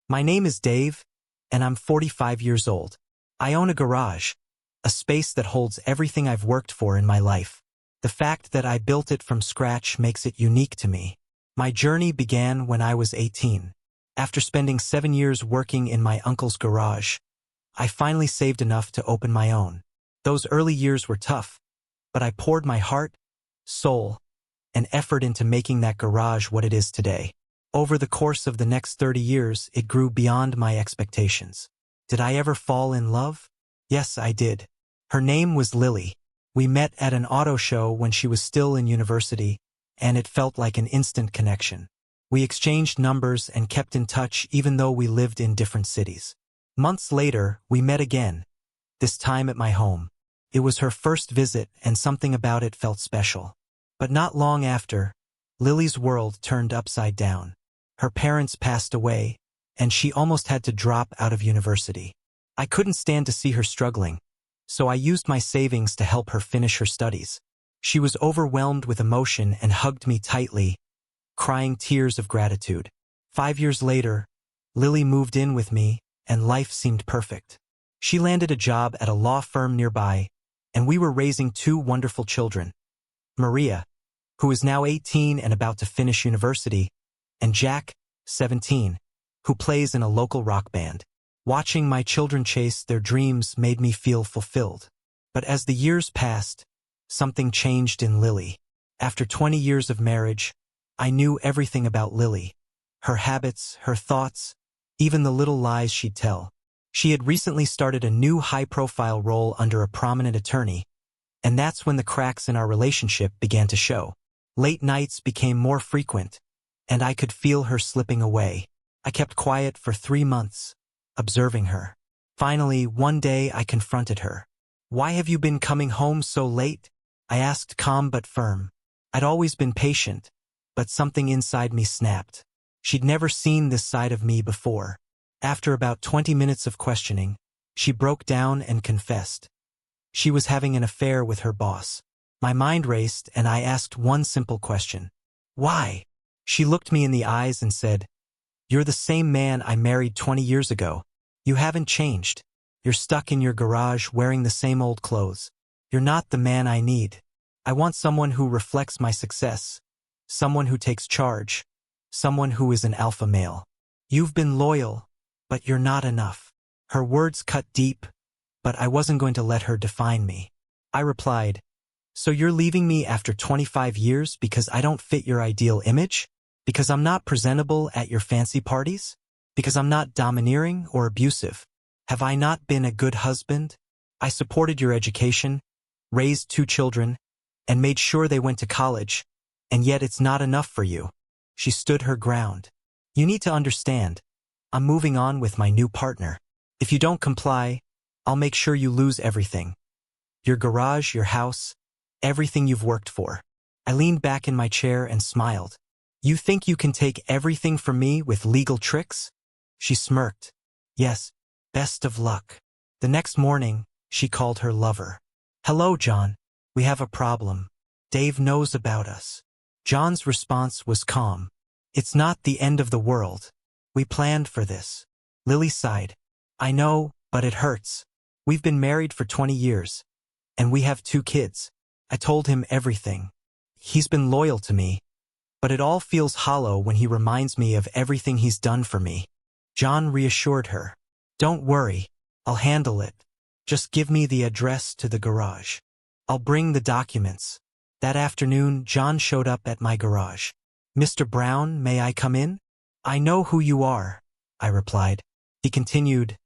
My name is Dave, and I'm 45 years old. I own a garage, a space that holds everything I've worked for in my life. The fact that I built it from scratch makes it unique to me. My journey began when I was 18. After spending 7 years working in my uncle's garage, I finally saved enough to open my own. Those early years were tough, but I poured my heart, soul, and effort into making that garage what it is today. Over the course of the next 30 years, it grew beyond my expectations. Did I ever fall in love? Yes, I did. Her name was Lily. We met at an auto show when she was still in university, and it felt like an instant connection. We exchanged numbers and kept in touch even though we lived in different cities. Months later, we met again, this time at my home. It was her first visit, and something about it felt special. But not long after, Lily's world turned upside down. Her parents passed away, and she almost had to drop out of university. I couldn't stand to see her struggling, so I used my savings to help her finish her studies. She was overwhelmed with emotion and hugged me tightly, crying tears of gratitude. 5 years later, Lily moved in with me, and life seemed perfect. She landed a job at a law firm nearby, and we were raising 2 wonderful children, Maria, who is now 18 and about to finish university, and Jack, 17, who plays in a local rock band. Watching my children chase their dreams made me feel fulfilled. But as the years passed, something changed in Lily. After 20 years of marriage, I knew everything about Lily. Her habits, her thoughts, even the little lies she'd tell. She had recently started a new high-profile role under a prominent attorney, and that's when the cracks in our relationship began to show. Late nights became more frequent, and I could feel her slipping away. I kept quiet for 3 months, observing her. Finally, one day I confronted her. "Why have you been coming home so late?" I asked, calm but firm. I'd always been patient, but something inside me snapped. She'd never seen this side of me before. After about 20 minutes of questioning, she broke down and confessed. She was having an affair with her boss. My mind raced, and I asked one simple question. "Why?" She looked me in the eyes and said, "You're the same man I married 20 years ago. You haven't changed. You're stuck in your garage wearing the same old clothes. You're not the man I need. I want someone who reflects my success, someone who takes charge, someone who is an alpha male. You've been loyal, but you're not enough." Her words cut deep, but I wasn't going to let her define me. I replied, "So you're leaving me after 25 years because I don't fit your ideal image? Because I'm not presentable at your fancy parties? Because I'm not domineering or abusive? Have I not been a good husband? I supported your education, raised 2 children, and made sure they went to college, and yet it's not enough for you." She stood her ground. "You need to understand. I'm moving on with my new partner. If you don't comply, I'll make sure you lose everything. Your garage, your house, everything you've worked for." I leaned back in my chair and smiled. "You think you can take everything from me with legal tricks?" She smirked. "Yes, best of luck." The next morning, she called her lover. "Hello, John. We have a problem. Dave knows about us." John's response was calm. "It's not the end of the world. We planned for this." Lily sighed. "I know, but it hurts. We've been married for 20 years, and we have 2 kids. I told him everything. He's been loyal to me, but it all feels hollow when he reminds me of everything he's done for me." John reassured her. "Don't worry, I'll handle it. Just give me the address to the garage. I'll bring the documents." That afternoon, John showed up at my garage. "Mr. Brown, may I come in?" "I know who you are," I replied. He continued,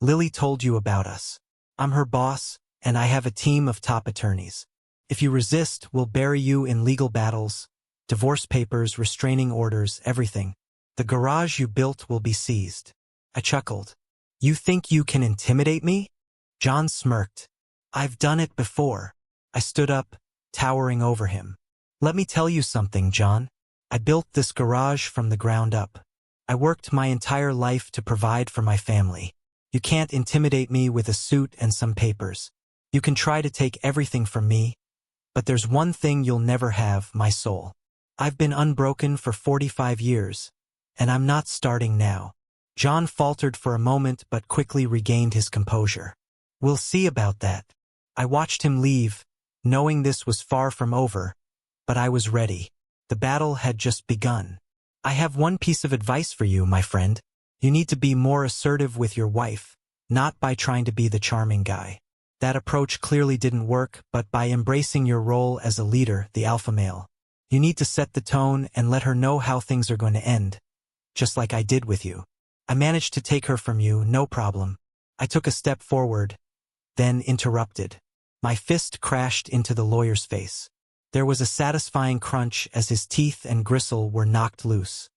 "Lily told you about us. I'm her boss, and I have a team of top attorneys. If you resist, we'll bury you in legal battles, divorce papers, restraining orders, everything. The garage you built will be seized." I chuckled. "You think you can intimidate me?" John smirked. "I've done it before." I stood up, towering over him. "Let me tell you something, John. I built this garage from the ground up. I worked my entire life to provide for my family. You can't intimidate me with a suit and some papers. You can try to take everything from me, but there's one thing you'll never have, my soul. I've been unbroken for 45 years, and I'm not starting now. John faltered for a moment but quickly regained his composure. We'll see about that. I watched him leave, knowing this was far from over, but I was ready. The battle had just begun. I have one piece of advice for you, my friend. You need to be more assertive with your wife, not by trying to be the charming guy. That approach clearly didn't work, but by embracing your role as a leader, the alpha male. You need to set the tone and let her know how things are going to end, just like I did with you. I managed to take her from you, no problem. I took a step forward, then interrupted. My fist crashed into the lawyer's face. There was a satisfying crunch as his teeth and gristle were knocked loose.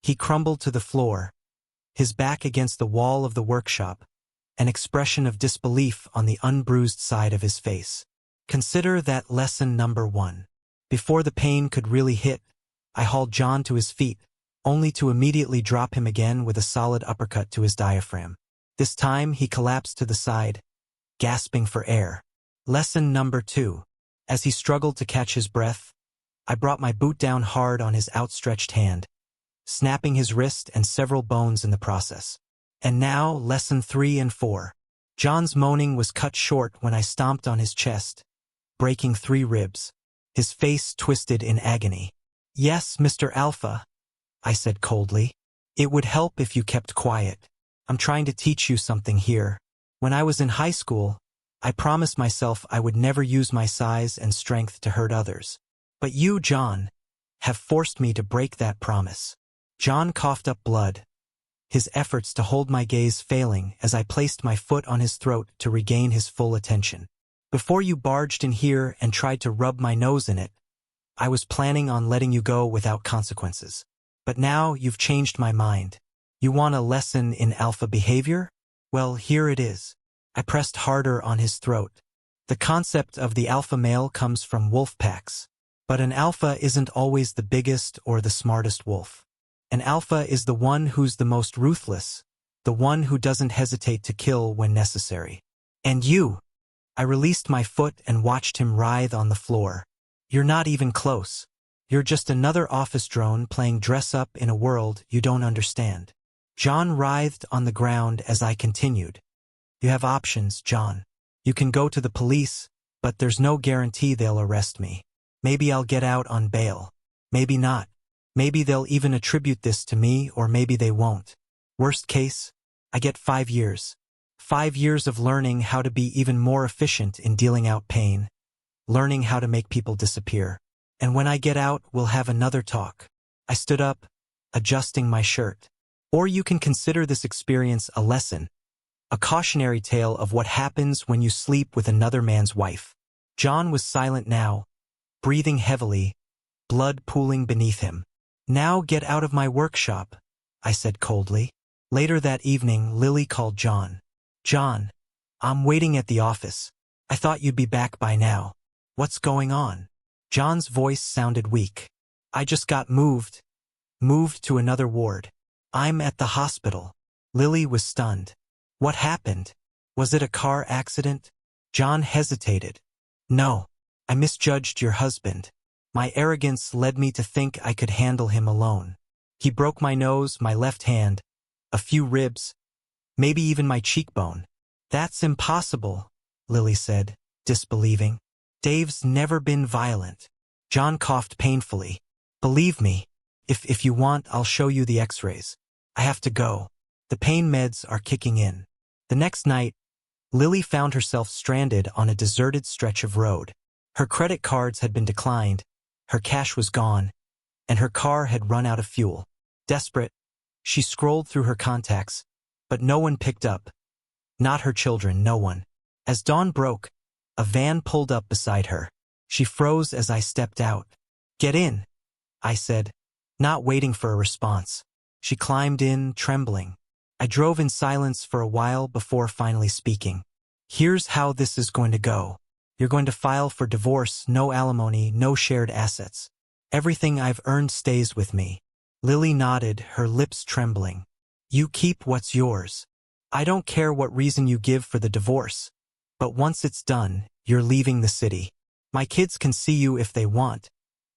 He crumbled to the floor, his back against the wall of the workshop, an expression of disbelief on the unbruised side of his face. Consider that lesson number 1. Before the pain could really hit, I hauled John to his feet, only to immediately drop him again with a solid uppercut to his diaphragm. This time he collapsed to the side, gasping for air. Lesson number 2. As he struggled to catch his breath, I brought my boot down hard on his outstretched hand, snapping his wrist and several bones in the process. And now, lesson 3 and 4. John's moaning was cut short when I stomped on his chest, breaking 3 ribs. His face twisted in agony. Yes, Mr. Alpha, I said coldly. It would help if you kept quiet. I'm trying to teach you something here. When I was in high school, I promised myself I would never use my size and strength to hurt others. But you, John, have forced me to break that promise. John coughed up blood, his efforts to hold my gaze failing as I placed my foot on his throat to regain his full attention. Before you barged in here and tried to rub my nose in it, I was planning on letting you go without consequences. But now you've changed my mind. You want a lesson in alpha behavior? Well, here it is. I pressed harder on his throat. The concept of the alpha male comes from wolf packs. But an alpha isn't always the biggest or the smartest wolf. An alpha is the one who's the most ruthless, the one who doesn't hesitate to kill when necessary. And you! I released my foot and watched him writhe on the floor. You're not even close. You're just another office drone playing dress-up in a world you don't understand. John writhed on the ground as I continued. You have options, John. You can go to the police, but there's no guarantee they'll arrest me. Maybe I'll get out on bail. Maybe not. Maybe they'll even attribute this to me, or maybe they won't. Worst case, I get 5 years. 5 years of learning how to be even more efficient in dealing out pain, learning how to make people disappear. And when I get out, we'll have another talk. I stood up, adjusting my shirt. Or you can consider this experience a lesson, a cautionary tale of what happens when you sleep with another man's wife. John was silent now, breathing heavily, blood pooling beneath him. Now get out of my workshop, I said coldly. Later that evening, Lily called John. John, I'm waiting at the office. I thought you'd be back by now. What's going on? John's voice sounded weak. I just got moved to another ward. I'm at the hospital. Lily was stunned. What happened? Was it a car accident? John hesitated. No, I misjudged your husband. My arrogance led me to think I could handle him alone. He broke my nose, my left hand, a few ribs, maybe even my cheekbone. That's impossible, Lily said, disbelieving. Dave's never been violent. John coughed painfully. Believe me, if you want, I'll show you the x-rays. I have to go. The pain meds are kicking in. The next night, Lily found herself stranded on a deserted stretch of road. Her credit cards had been declined, her cash was gone, and her car had run out of fuel. Desperate, she scrolled through her contacts, but no one picked up. Not her children, no one. As dawn broke, a van pulled up beside her. She froze as I stepped out. Get in, I said, not waiting for a response. She climbed in, trembling. I drove in silence for a while before finally speaking. Here's how this is going to go. You're going to file for divorce, no alimony, no shared assets. Everything I've earned stays with me. Lily nodded, her lips trembling. You keep what's yours. I don't care what reason you give for the divorce, but once it's done, you're leaving the city. My kids can see you if they want,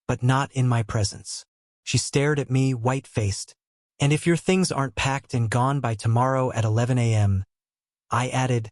but not in my presence. She stared at me, white-faced. And if your things aren't packed and gone by tomorrow at 11 a.m., I added,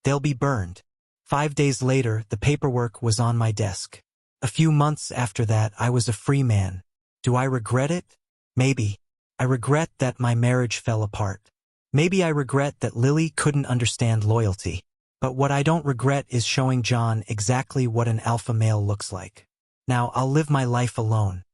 they'll be burned. 5 days later, the paperwork was on my desk. A few months after that, I was a free man. Do I regret it? Maybe. I regret that my marriage fell apart. Maybe I regret that Lily couldn't understand loyalty. But what I don't regret is showing John exactly what an alpha male looks like. Now, I'll live my life alone.